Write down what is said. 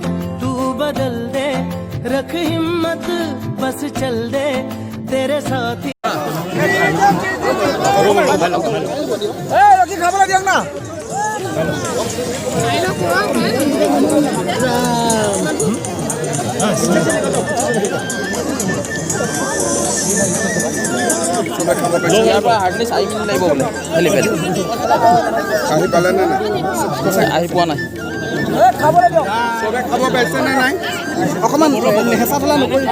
मत तू बदल दे रख हिम्मत बस चल दे तेरे साथ ही অকমান হেঁচা ঠেলা নকৰিব।